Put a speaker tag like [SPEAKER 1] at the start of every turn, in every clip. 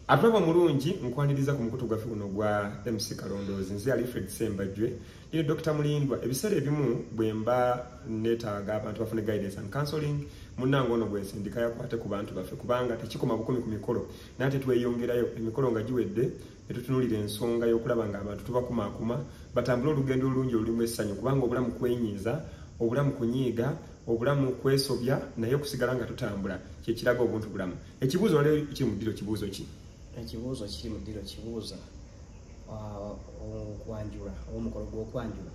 [SPEAKER 1] Atwaba mulungi nkwaniriza ku mukutu gwaffe guno gwa MC Kalondoozi nze Alfred Sembajwe ine Dr. Mulindwa ebiseera ebimu bwemba netaaga abantu bafune guidance and counseling munango ono gwe sindika yakwate ku bantu baffe kubanga tekikoma bukumi ku mikolo nate tweyongerayo emikolo nga giwedde etutunulira ensonga y'okulaba nga abantu tubakumakuma batambula olugendo olungi olulimu essanyu kubanga obulamu kwenyiiza obulamu kunyiiga obulamu kwesobya naye okusigala nga tutambula kyekiraga obuntu bulamu ekibuuzo lero kiri mu ddiro kibuuzo ki
[SPEAKER 2] ekibuuzo kiri mu ddiro kibuuza okwanjula omukolo gw'okwanjula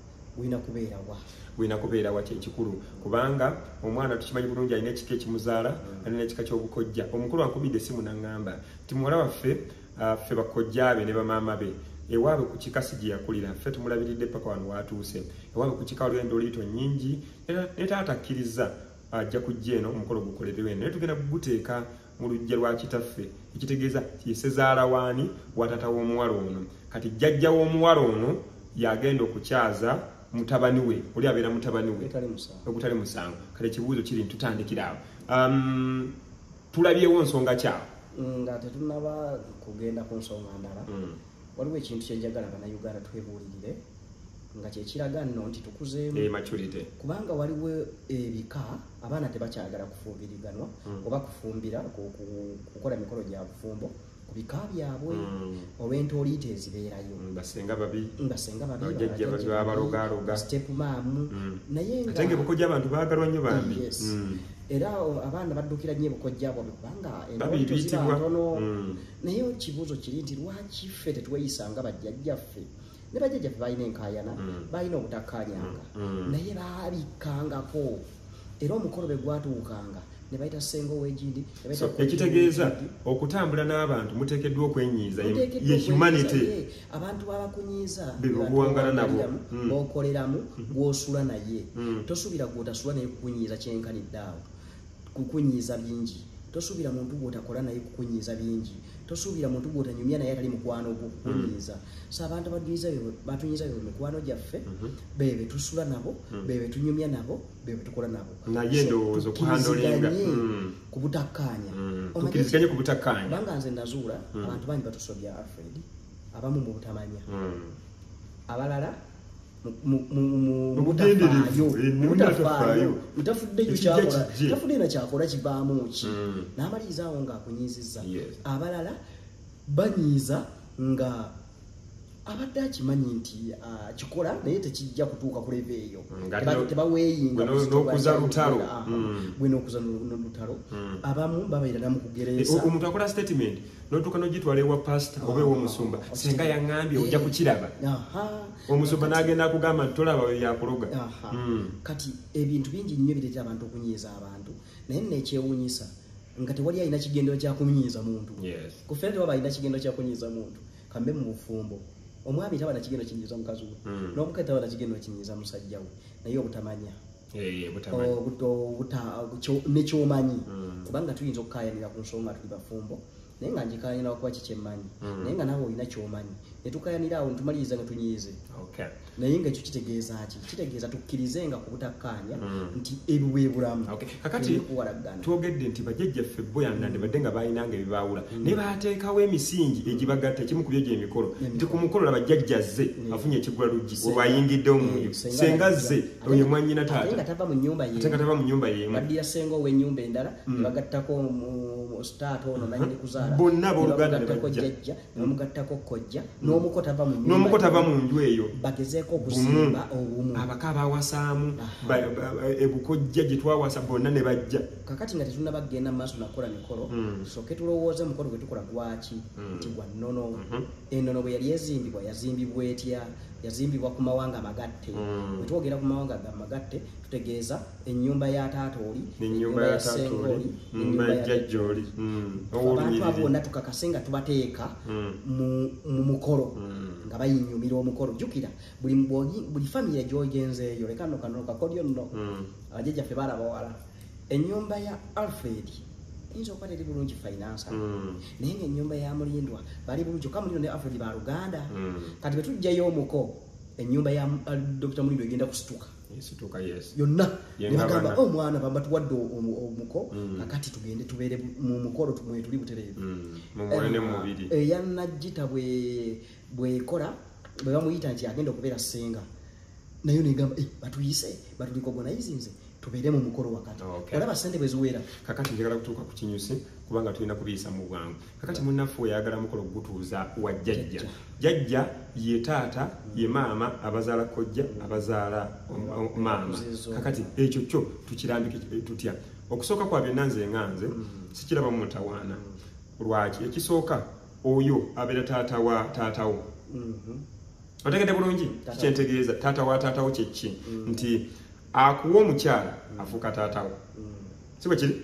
[SPEAKER 2] gwina kubeera wa kyekikulu kubanga omwana tukimanyi bulungi alina ekika ekimuzaala alina ekika ky'obukojja omukulu ankubidde essimu n'aŋŋamba nti muwala waffe ffe bakojja be ne bamaama be ewaabwe ku kika si gye yakulira ffe tumulabiridde paka wano watuuse ewaabwe ku kika olwendo liito nnyingi ne taatakkiriza ajja kujja eno omukolo gukolererwe eno naye tugenda kuguteeka mu luggya lwa kitaffe ekitegeeza yesezaala waani watata w'omuwala ono kati jjajja w'omuwala ono yagenda okukyaza mutabani we oli abeera mutabani we ogutali musango kale ekibuuzo kiri ntutandikira awo tulabyewo nsonga kyawo nga tetunaba kugenda ku nsonga ndala waliwo ekintu kyenjagala bannayuganda twebuulirire nga kyekiraga nno nti tukuzeemu
[SPEAKER 1] maturity
[SPEAKER 2] kubanga waliwo ebika abaana tebakyagala kufumbiriganwa oba kufumbira kukola mikolo gya bufumbo ku bika byabwe olw'entoliito ezibeerayo
[SPEAKER 1] basenga babi
[SPEAKER 2] abajjajja
[SPEAKER 1] babi babalogaaloga
[SPEAKER 2] stepmaamu naye
[SPEAKER 1] ate ng'ebukojja abantu baagalwa nnyo bambi
[SPEAKER 2] era abaana baddukira nnyo ebukojja bwabwe kubanga entoliito ziba ntono naye ekibuuzo kiri nti lwaki ffe tetweyisa nga bajjajjaffe ne bajjajjaffe balina enkaayana balina obutakkaanyanga naye baabikangako era omukolo bwe gwatuukanga ne bayita ssenga ow'egindi
[SPEAKER 1] ekitegeeza okutambula n'abantu muteekeddwa okwenyiiza ye humanity
[SPEAKER 2] abantu babakunyiiza
[SPEAKER 1] bebuwangala nabo
[SPEAKER 2] b'okoleramu gw'osula naye tosuubira gw'otasula naye kukunyiiza kyenkanidde awo kukunyiiza bingi tosuubira muntu gw'otakola naye kukunyiiza bingi tosuubira muntu gw'otanyumya naye atali mukwano okukunyiiza so abantu batunyiiza byo mikwano gyaffe bebe tusula nabo bebe tunyumya nabo bebe tukola nabo
[SPEAKER 1] naye ndowooza okuhandolinga
[SPEAKER 2] ku butakkaanya
[SPEAKER 1] tukkiriziganye ku butakkaanya
[SPEAKER 2] kubanga nze nazuula abantu bangi batusobya Alfred abamu mu butamanya abalala tafudde na kyakola kivaamu ki n'amaliriza awo ng'akunyiizizza abalala banyiiza nga abadde akimanyi nti kikola naye tekijja kutuuka ku leve eyo tebaweeyinga
[SPEAKER 1] n'okuza lutalo
[SPEAKER 2] bwe n'okuza lutalo abamu babeera namukugereesa
[SPEAKER 1] omuntu akola statement n'otuuka n'ogitwala ewa pasita oba ew'omusumba singa yaŋŋambye ojja kukiraba omusumba n'agenda akugamba nti tolaba we yakuloga
[SPEAKER 2] kati ebintu bingi nnyo bireetera abantu okunyiiza abantu naye nekyewuunyisa nga tewali alina kigendero kyakunyiiza muntu kufera tewaba alina kigendero kyakunyiiza muntu kambe mu bufumbo omwami taba na kigendero kinyiiza mukazi we n'omukazi taba na kigendero kinyiiza musajja we naye obutamanya nekyomanyi kubanga tuyinza okukaayanira ku nsonga tuli bafumbo naye nga njikayanira okuba kikyemmanyi naye nga nawe olina kyomanyi netukayanira awo netumaliriza nga tunyiize naye nga ekyo kitegeeza ki kitegeeza tukkirizenga ku butakkaanya nti ebyo bwe bulamu
[SPEAKER 1] kakati twogedde nti bajjajjaffe bo yandande badde nga balinanga ebibaawula naye baateekawo emisingi egibagatta ekimu ku byo gy'emikolo nti ku mukolo laba jjajjazze afunye ekigula luggi olwayingidde omuyo senga zze oyo mwannyina taata
[SPEAKER 2] ate nga tava mu nnyumba yeemu baddira senga ow'ennyumba endala ne bagattako staata ono nanyini kuzaala
[SPEAKER 1] bonna booluganda ne bajja
[SPEAKER 2] nebamugattako kojja n'omuko tava
[SPEAKER 1] mu nju eyo
[SPEAKER 2] bagezeeko okuzimba obumu
[SPEAKER 1] abaka bawasaamu ebukojja gye twawasa bonna ne bajja
[SPEAKER 2] kakati nga tetunaba kugenda mu maaso nakukola mikolo soke tulowooze mukolo gwe tukola gwaki nti gwa nnono ennono bwe yali yazimbibwa etya yazimbibwa ku mawanga amagatte bwe twogera ku mawanga amagatte tutegeeza ennyumba ya taata oli
[SPEAKER 1] ennyumba ya senga oli ennyumba ya jjajja oli
[SPEAKER 2] abantu abo bonna tukakase nga tubateeka mu mukolo nga bayinyumira omukolo jjukira buli famire gy'ogenzeeyo leka nno kano kakodyo nno abajjajjaffe baalabawala ennyumba ya Alfred yinza okuba teri bulungi finance naye ng'ennyumba ya Mulindwa bali bulungi okka Mulindwa ne Alfred ba Luganda kati bwe tujjayo omuko ennyumba ya Dr. Mulindwa egenda kusituka
[SPEAKER 1] Situka yes.
[SPEAKER 2] Yonna nebagamba omwana bambatuwadde omuko kakati tugende tubeere mu mukolo tumwe tuli butereevu.
[SPEAKER 1] Mumwene mubiri.
[SPEAKER 2] Eyanajjita bwekola bwe bamuyita nti agenda okubeera ssenga. Nayo negamba batuyise batulicognizinze tubeere mu mukolo wakati. Olaba ssente bwe ziwera.
[SPEAKER 1] Kakati njagala kutuuka ku kinyusi kubanga tulina kubiyisa mu bwangu. Kakati munnaffe oyagala mukolo gutuuza wa jjajja. Jjajja ye taata ye maama abazaala kojja abazaala maama. Kakati ekyo kyo tukirambike tutya. Okusooka kwa byonna nze nganze sikiraba mu mutawaana. Lwaki ekisooka oyo abeera taata wa taatawo. Otegedde bulungi kyentegeeza taata wa taatawo kyeki nti akuwa omukyala afuuka taatawo. Sibwe kiri?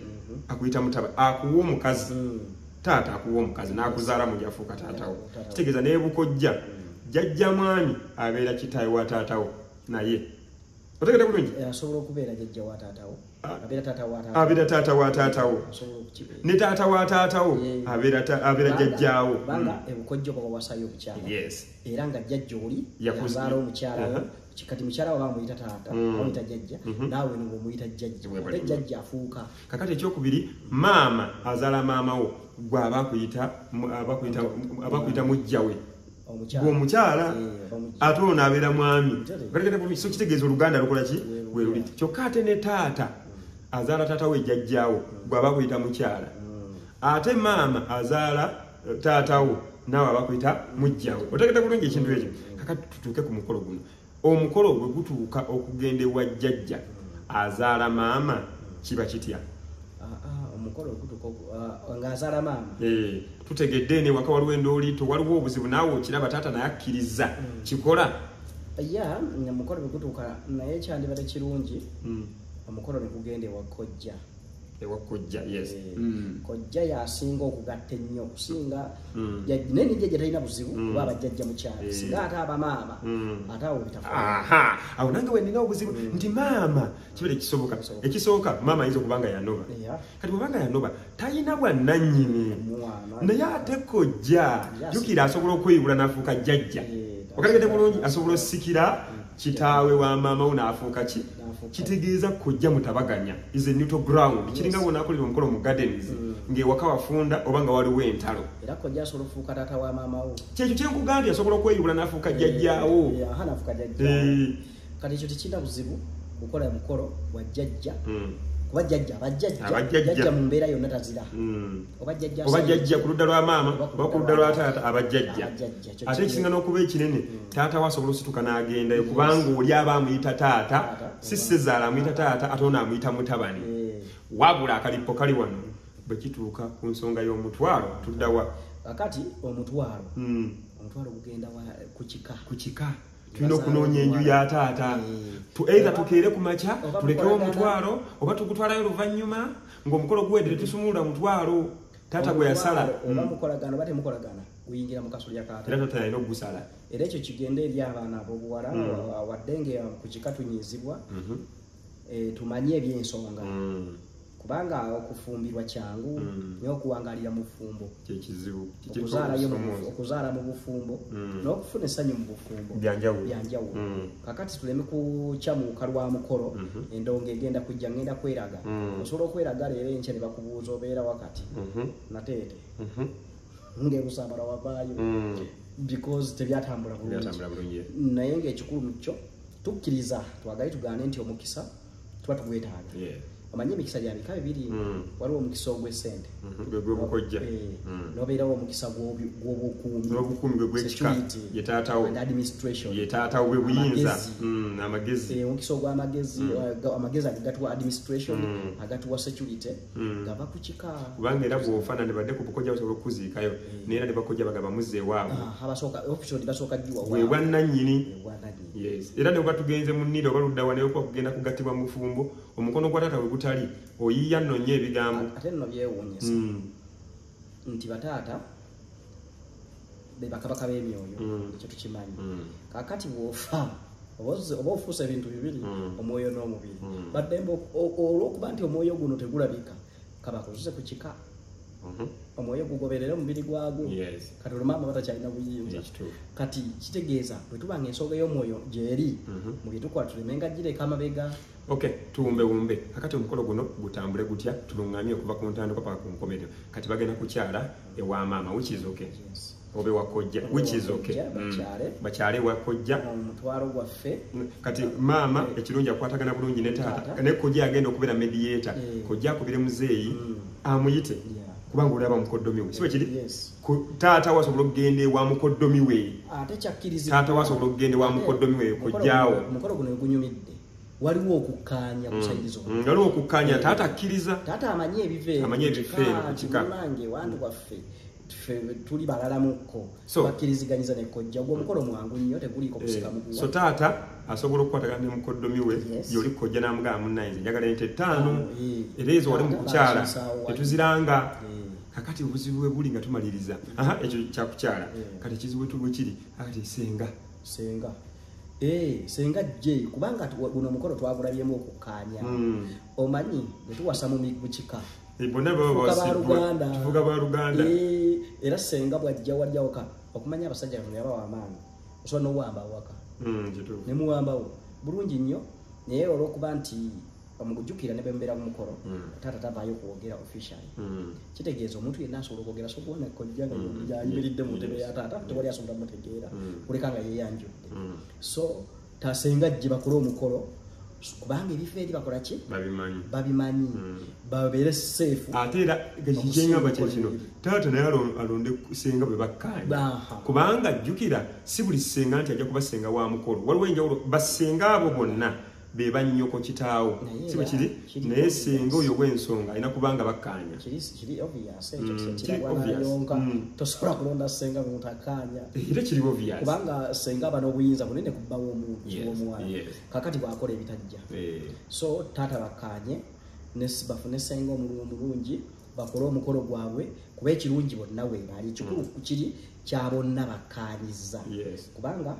[SPEAKER 1] Akuyita mutaba. Akuwa omukazi taata akuwa omukazi n'akuzaala mu afuuka taatawo. Kitegeeza n'ebukojja jjajja mwami abeera kitaawe wa taatawo naye. Otegedde bulungi?
[SPEAKER 2] Asobola okubeera jjajja wa taatawo. Abeera
[SPEAKER 1] taata wa taatawo. Ne taata wa taatawo abeera jjajjaawo.
[SPEAKER 2] Banga ebukojja kwa wasayo obukyala.
[SPEAKER 1] Yes.
[SPEAKER 2] Era nga jjajja oli yazaala omukyala kati mukyala wa amuyita taata amuyita jjajja naawe n'omuyita jjajja. Jjajja afuuka.
[SPEAKER 1] Kakati ekyokubiri maama azaala maama wo gwe abakuyita mujja we. Omukyala ate ono abeera mwami. So kitegeeza oluganda lukola ki? Weeruli. Kyokka ate ne taata azaala taata we jjajjaawo gwe abakuyita mukyala. Ate maama azaala taatawo naawe abakuyita mujjawe. Otegedde bulungi ekintu ekyo. Kakati tutuuke ku mukolo guno. Omukolo gwe gutuuka okugenda ewa jjajja azaala maama kiba kitya?
[SPEAKER 2] Omukolo gutuuka ng'azaala maama.
[SPEAKER 1] Tutegedde ne waka waliwo endooliito waliwo obuzibu naawe okiraba taata naye akkiriza kikola.
[SPEAKER 2] Omukolo gwe gutuuka naye kyandibadde kirungi omukolo ne gugenda ewa kojja.
[SPEAKER 1] Ewa kojja yes.
[SPEAKER 2] Kojja yasinga okugatta ennyo okusinga naye jjajja talina buzibu kuba abajjajja mukyala singa ate abamaama ate awo bitafa.
[SPEAKER 1] Awo nange we nina obuzibu nti maama kibeere kisoboka. Ekisooka maama ayinza okubanga yanoba. Kati bwebanga yanoba talina bwannannyini naye ate kojja jjukira asobola okweyibula n'afuuka jjajja. Okategedde bulungi asobola osikira kitaawe wa maama wo n'afuuka ki? Kitegeeza kojja mutabaganya is a neutral ground. Kiringa wona akolera omukolo mu gardens ng'ewaka wafunda oba nga waliwo entalo.
[SPEAKER 2] Era kojja asobola okufuuka taata wa maama wo.
[SPEAKER 1] Kyekyo kyenkugambye asobola okweyubula n'afuuka jjajjaawo.
[SPEAKER 2] N'afuuka jjajjaawo. Kati ekyo tekirina buzibu kukola mukolo wa jjajja. Kuba jjajja mu mbeera yonna tazira. Oba
[SPEAKER 1] jjajja ku ludda lwa maama oba ku ludda lwa taata abajjajja. Ate ekisinga n'okuba ekinene taata wasobola osituka n'agendayo kubanga oli aba amuyita taata si ssezaala amuyita taata ate ono amuyita mutabani. Wabula akalipo kali wano bwe kituuka ku nsonga y'omutwalo tuddawa.
[SPEAKER 2] Kakati omutwalo gugenda ku kika.
[SPEAKER 1] Tulina okunoonya enju ya taata. Either tukeere ku makya tulekewo omutwalo oba tugutwalayo oluvannyuma ng'omukolo guwedde tusumulula mutwalo taata gwe yasala.
[SPEAKER 2] Oba mukolagana oba temukolagana guyingira mu kasolya ka taata.
[SPEAKER 1] Era taata yalina okugusala.
[SPEAKER 2] Era ekyo kigenda eri abaana ab'obuwala wadde nga ku kika tunyiizibwa tumanye eby'ensonga. Kubanga okufumbirwa kyangu naye okuwangalira mu bufumbo
[SPEAKER 1] kyekizibu.
[SPEAKER 2] Okuzaala mu bufumbo n'okufuna essanyu mu bufumbo byanjawulo. Kakati tuleme kukyamuuka lwa mukolo endongo egenda kujja ngenda kweraga. Osobola okweraga leero enkya ne bakubuuza obeera wakati nateete ng'ebusaabala wavaayo because tebyatambula bulungi. Naye ng'ekikulu kyo tukkiriza twagale tugaane nti omukisa tuba tugwetaaga. Amanye emikisa gya bika bibiri waliwo omukisa ogw'essente
[SPEAKER 1] gw'obukojja
[SPEAKER 2] n'obeerawo omukisa gw'obukuumi
[SPEAKER 1] gw'ekika ye taatawo ye taatawo bwe buyinza amagezi.
[SPEAKER 2] Omukisa ogw'amagezi amagezi agatuwa administration agatuwa security gava ku kika.
[SPEAKER 1] Kubanga era bw'ofana ne badde ku bukojja basobola okukuziikayo neera ne bakojja bagaba muzze ewaabwe
[SPEAKER 2] basooka jjuwa
[SPEAKER 1] we bwannannyini. Era ne bwe tugenze mu nniro oba luddawa naye okuba kugenda kugattibwa mu bufumbo omukono gwa taata we gutali oyiya nnonye ebigambo.
[SPEAKER 2] Ate nno byewuunyisa nti bataata be bakabaka b'emyoyo ekyo tukimanyi. Kakati bw'ofa oba ofuusa ebintu bibiri omwoyo n'omubiri baddembe olw'okuba nti omwoyo guno tegulabika kabakozese ku kika omwoyo gugoberera omubiri gwagwo kati olumama batakyalina buyinza kati kitegeeza bwe tubanga ensonga y'omwoyo gyeri mu bye tukola tulemenga gireka amabega.
[SPEAKER 1] Tuwumbe kakati omukolo guno gutambule gutya tulungamye okuva ku ntandikwa paka ku nkomerero kati bagenda kukyala ewa maama which is okay. Obe wakojja which is okay. Bakyale wakojja
[SPEAKER 2] omutwalo gwaffe
[SPEAKER 1] kati maama ekirungi akwatagana bulungi ne taata ne kojja agenda okubeera mediator kojja akubire muzeeyi amuyite kubanga olaba mukoddomi we sibe kiri taata wasobola okugenda ewa mukoddomi we
[SPEAKER 2] ate kyakkiriza
[SPEAKER 1] taata wasobola okugenda ewa mukoddomi we kojjaawo
[SPEAKER 2] omukolo guno gunyumidde waliwo okukaanya kusaidizo
[SPEAKER 1] waliwo okukaanya taata akkiriza
[SPEAKER 2] taata amanye ebive
[SPEAKER 1] mu kika
[SPEAKER 2] nange wantu waffe tuli balalamuko bakkiriziganyiza ne kojja gwo omukolo mwangu nnyo teguliko kusika muguwa
[SPEAKER 1] so taata asobola okukwatagana ne mukoddomi we yoli kojja n'amugamba munnayinza njagala ente 5 era ezo wali mu kukyala tetuziranga kakati obuzibu bwe buli nga tumaliriza ekyo kyakukyala kati ekizibu bwe kiri kati senga senga je kubanga guno omukolo twagulabyemu okukaanya omanyi bwe tuwasa mu kika bonna tuvuga ba Luganda
[SPEAKER 2] era senga bwajja wajjawaka okumanya abasajja bano yaba wamaani osobola n'owamba awaka ne muwambawo bulungi nnyo naye olw'okuba nti omugujjukira ne bembeera ku mukolo taata tavaayo okwogera officially kitegeeza omuntu yenna asobola okwogera so kubona kojja yayimiridde mu ntebe ya taata tewali asobola mutegeera kuleka nga yeyanjudde so tasenga gye bakole omukolo kubanga ebifo eri bakola ki babimanyi babeere safe
[SPEAKER 1] ate era ekikyeŋŋamba kyekino taata naye alonde senga bwe bakkaanya kubanga jjukira si buli senga nti ajja kuba senga wa mukolo waliwo enjawulo basenga abo bonna be bannyoko kitaawo si bwe kiri naye senga oyo gw'ensonga alina kubanga bakkaanya
[SPEAKER 2] tosobola kulonda senga mutakkaanya
[SPEAKER 1] era kiri obvious
[SPEAKER 2] kubanga senga aba n'obuyinza bunene kubbawo omuwala kakati bwakola ebitajja so taata bakkaanye bafune senga omulungi bakole omukolo gwabwe kuba ekirungi bonna weebaali ekikulu kiri kya bonna bakkaanyiza kubanga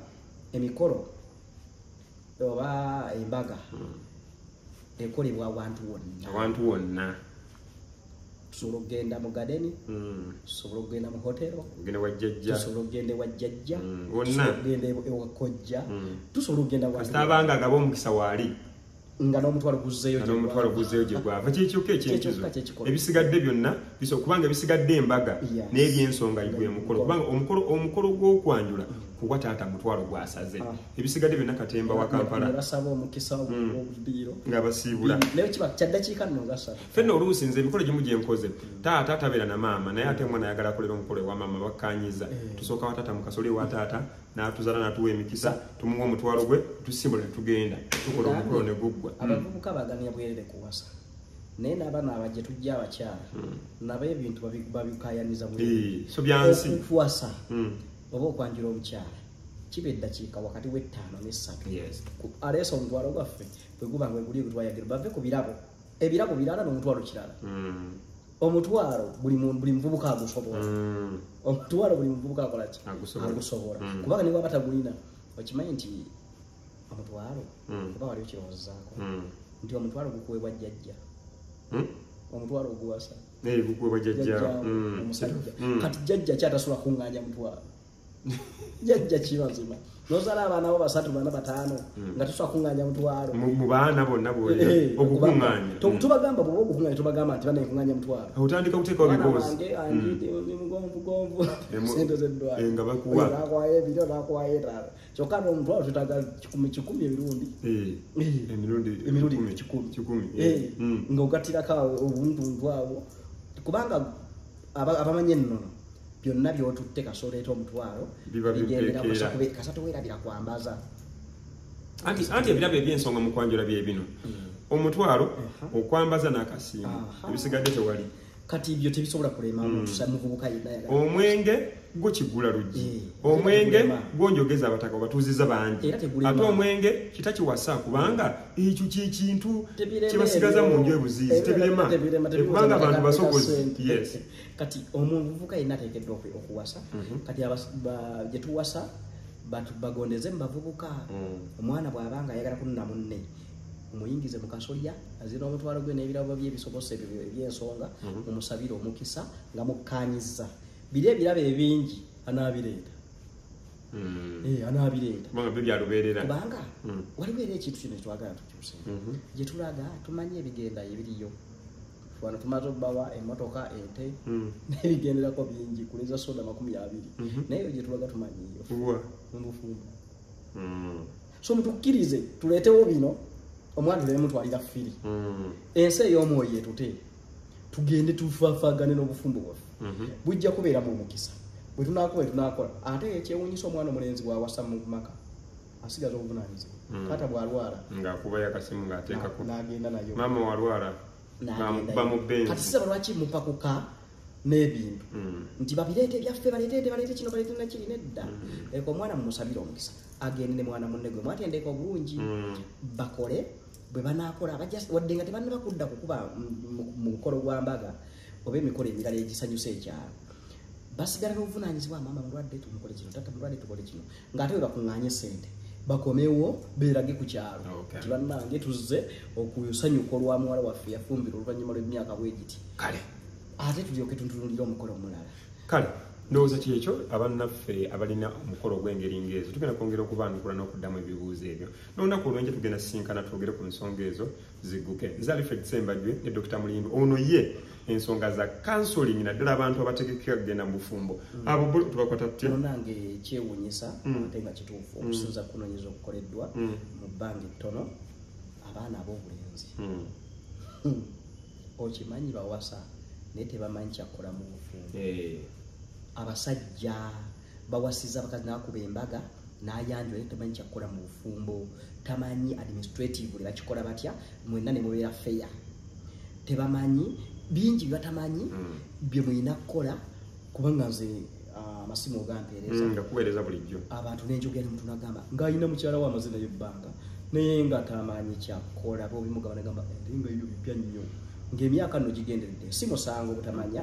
[SPEAKER 2] emikolo oba embaga ekolebwa abantu wonna tusobola okugenda mu gadeni tusobola okugenda mu hotero tusobola okugenda ewa jjajja tusobola okugenda ewa kojja tusobola okugenda
[SPEAKER 1] abanga agaba omukisa waali
[SPEAKER 2] nga n'omutwalo guzzeeyo
[SPEAKER 1] gye gwava kyekyokka ekyenkizo ebisigadde byonna kubanga ebisigadde embaga n'ebyensonga igwe mukolo kubanga omukolo gw'okwanjula kuwa taata mutwalo gwasaze ebisigadde byonna Katemba wa Kampala
[SPEAKER 2] basaba omukisa obuddiiro
[SPEAKER 1] nga basiibula
[SPEAKER 2] naye kiba kyaddakiika nno nga 3
[SPEAKER 1] fenna oluusi nze emikolo gimu gye nkoze taata tabeera na maama naye ate mwana ayagala akolera omukolo ewa maama bakkaanyiza tusooka wa taata mu kasole ewa taata n'atuzaala n'atuwa emikisa tumuwa omutwalo gwe tusimbula ne tugenda tukola omukolo ne guggwa
[SPEAKER 2] abavubuka baganira bwerere kuwasa naye n'abaana abajje tujja abakyala nabo ebintu babikayaniza
[SPEAKER 1] so byansi
[SPEAKER 2] okuwasa oba okwanjula omukyala kiba eddakiika wakati w'ettaano n'essatu aleesa omutwalo gwaffe bwe guba nga guli gutwayagiro bave ku birabo ebirabo birala n'omutwalo kirala omutwalo buli muvubuka agusobola omutwalo buli muvubuka akola ki agusobola kubanga ne bwaba tagulina okimanyi nti omutwalo kuba wali okirowoozaako nti omutwalo gukuweebwa jjajja omutwalo oguwasa
[SPEAKER 1] gukuweebwa jjajja
[SPEAKER 2] omusajja kati jjajja kyatasobola kuŋŋaanya mutwalo jjajja kibazima nozaala abaana bo 3 4 5 nga tosobola kuŋŋaanya mutwalo
[SPEAKER 1] mu baana bonna okukuŋŋaanya
[SPEAKER 2] tubagamba bwoba ogukuŋŋaanya tubagamba nti bana enkuŋŋaanya mutwalo
[SPEAKER 1] otandika okuteekawo biboozi
[SPEAKER 2] mugonvugonvu sente z'eddwaliro
[SPEAKER 1] nga bakuwa
[SPEAKER 2] nakwayo ebiro nakwayo etaano kyokka n'omutwalo twetaaga 10 emirundi 10 nga ogattirako obuntuntu abo kubanga abamanyi ennono byonna byotutte kasoleeta omutwalo bigendera kasatu weerabira kwambaza
[SPEAKER 1] anti ebirabo ebyensonga mu kwanjula bye bino omutwalo okwambaza n'akasimba ebisigadde tewali
[SPEAKER 2] kati ibyo tebisobola kulema muvubuka yenna
[SPEAKER 1] omwenge gwo kigula luggi omwenge gwonjogeza abataka obatuuziza bangi ate omwenge kitakiwasa kubanga ekyo kintu kibasigaza mu nju ebuziizi tebirema kubanga abantu basobozi
[SPEAKER 2] kati omuvubuka yenna ateekeddwa okuwasa kati gye tuwasa bagondeze mu bavubuka omwana bw'abanga ayagala kunna munne
[SPEAKER 3] umuyingize mu kasolya azina omutwalo gwe n'ebirabo by'ebisobose eby'ensonga mumusabire omukisa nga mukkaanyiza bire ebirabo ebingi anaabireeta anaabireeta kubanga waliwo era ekintu kino twagala tukyuse gye tulaga tumanye ebigenda ebiriyo wano tumaze okubawa emmotoka ente n'ebigenderako bingi kuleza soda 20 naye gye tulaga tumanyiyo mubufumbo so mutukkirize tuleetewo bino omwana tuleme mutwalira firi ensi ey'omwoyo etute tugende tufaafagane n'obufumbo bwaffe bujja kubeera mu mukisa bwe tunakola ate ekyewuunyisa omwana omulenzi bw'awasa mu maka asigaza obuvunaanyizibwa kata bw'alwala
[SPEAKER 1] ng'akubayo akasimu ng'ateekako
[SPEAKER 3] n'agenda nayo
[SPEAKER 1] maama walwala
[SPEAKER 3] kati sisaba lwaki mupakuka n'ebintu nti babireete ebyaffe baleete kino baleete nakiri nedda leka omwana mumusabire omukisa agende ne mwana munne gwe mwatendeka obulungi bakole bwe banaakola wadde nga tebannabakudda kukuba mu mukolo gwa mbaga oba emikolo emirala egisanyusa ekyalo basigala n'obuvunaanyizibwa maama mulwadde tumukole kino tata mulwadde tukole kino ng'ate bwe bakuŋŋaanye sente bakomewo beerage ku kyalo nti bannange tuzze okusanyuka olwa muwala waffe yafumbira oluvannyuma lw'emyaka bwegiti
[SPEAKER 1] kale
[SPEAKER 3] ate tulyoke tuntunulire omukolo omulala
[SPEAKER 1] kale ndowooza kyekyo abannaffe abalina omukolo ogw'engeri ng'ezo tugenda kwongera okubaanukula n'okuddamu ebibuuzo ebyo n'olunaku olwenje tugenda sinkana twogere ku nsonga ezo zigguke nze Alfred Ssembajjwe ne Dr. Mulindwa ono ye ensonga za counseling naddala abantu abategekeka kugenda mu bufumbo abo tubakwata tutya
[SPEAKER 3] nange kyewuunyisa ate nga kituufu okusinza kunoonyeza okukoleddwa mu bbanga ettono abaana ab'obulenzi okimanyi bawasa naye tebamanyi kyakukola mu bufumbo abasajja bawasiza abakazi n'akuba embaga n'ayanjula naye tamanyi kyakukola mu bufumbo tamanyi administratively bakikola batya mwenna ne mubeera feya tebamanyi bingi byebatamanyi bye mulina kukola kubanga nze amasimu ogampeereza
[SPEAKER 1] nga kuweereza bulijjo
[SPEAKER 3] abantu n'enjogera ne muntu n'agamba ng'alina mukyala we amaze nayo ebbanga naye nga tamanyi kyakukola bobimugamba n'agamba nga ebyo bipya nnyo ng'emyaka nno gigenderedde si musango obutamanya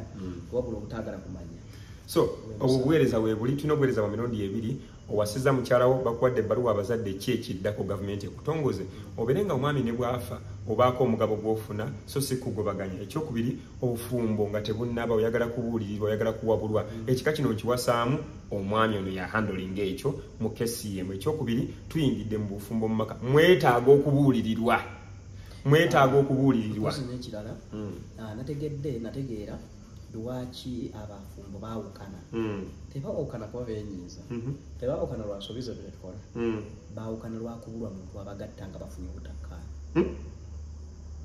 [SPEAKER 3] wabula obutaagala kumanya
[SPEAKER 1] so obuweereza weebuli tulina obuweereza bwa mirundi ebiri owasiza mukyalawo bakuwadde ebbaluwa abazadde ki ekiddako gavumenti ekutongoze obeere nga omwami ne bwafa obaako omugabo gw'ofuna so si kugobaganya ekyokubiri obufumbo nga tebunnaba oyagala kubuulirirwa oyagala kuwabulwa ekika kino nkiwasaamu omwami ono yahandolinga ekyo mu kesi yemu ekyokubiri tuyingidde mu bufumbo mu maka mwetaaga okubuulirirwa
[SPEAKER 3] n'ekirala nategeera lwaki abafumbo baawukana tebaawukana kuba beenyiiza tebaawukana lwasobiza byetukola baawukana lwakubulwa muntu abagatta nga bafunye obutakkaanya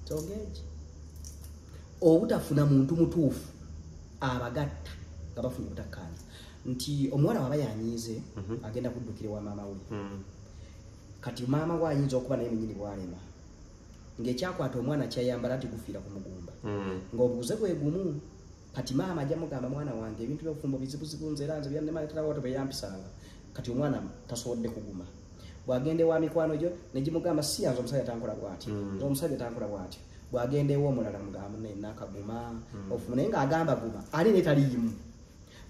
[SPEAKER 3] kyogeeki obutafuna muntu mutuufu abagatta nga bafunye obutakkaanya nti omuwala waba yanyiize agenda kuddukira wa maama we kati maama we ayinza okuba naye munyini bwalema ng'ekyakwata omwana kyayambala ati gufiira ku mugumba ng'obuguze bwe gumu kati maama ajja mugamba mwana wange ebintu by'obufumbo bizibuzibu nze era nze byannemalekerawo tebeyampisanga kati omwana tasobodde kuguma bw'agenda ewa mikwano gyo ne gimugamba si yanze omusajja tankola bw'atyo nze omusajja tankola bw'atyo bw'agenda ewa omulala mugamba naye nakaguma obufumo naye ng'agamba guma ali naye taliyimu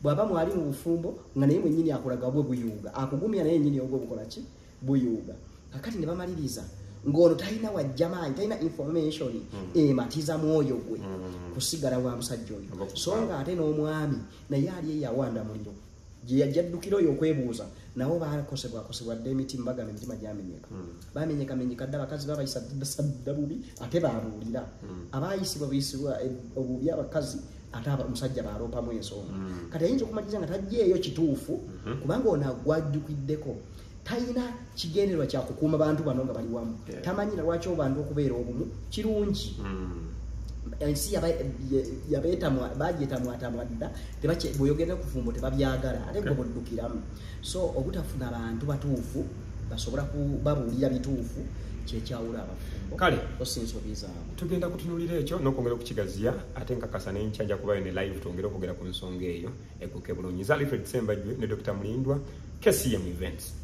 [SPEAKER 3] bw'aba mwali mu bufumbo nga naye mwennyini akulaga bwe buyuuga akugumya naye nnyini obwo bukola ki buyuuga kakati ne bamaliriza ng'ono talina wajja maanyi talina information ematiza mwoyo gwe kusigala wa musajja oyo so nga ate n'omwami naye ali eyawanda muliro gye yajja ddukira oyo okwebuuza nabo bakosebwakosebwa dde emitima bagamba emitima gyamenyeka bamenyekamenyeka dde abakazi babayisa dda bubi ate babuulira abayisibwa buyisibwa obubi abakazi ate omusajja baloopamu ensonga kati ayinza okumanyiriza nga tajjeeyo kituufu kubanga ono agwajjukiddeko talina kigendererwa kyakukuuma bantu bano nga bali wamu tamanyira lwaki obantu okubeera obumu kirungi ensi bagyetamwatamwadda bweyogerera ku fumbo tebabyagala ate gwe buddukiramu so obutafuna abantu batuufu basobola kubabuulira bituufu kyekyawula abafumbo
[SPEAKER 1] kale
[SPEAKER 3] osinsobi zaabwe
[SPEAKER 1] tugenda kutunulira ekyo n'okwongera okukigaziya ate nkakasa n'enkyanja kubayo ne live twongere okwogera ku nsonga eyo ekuke bulungi nze Alfred Ssembajjwe ne Dr. Mulindwa KCM Events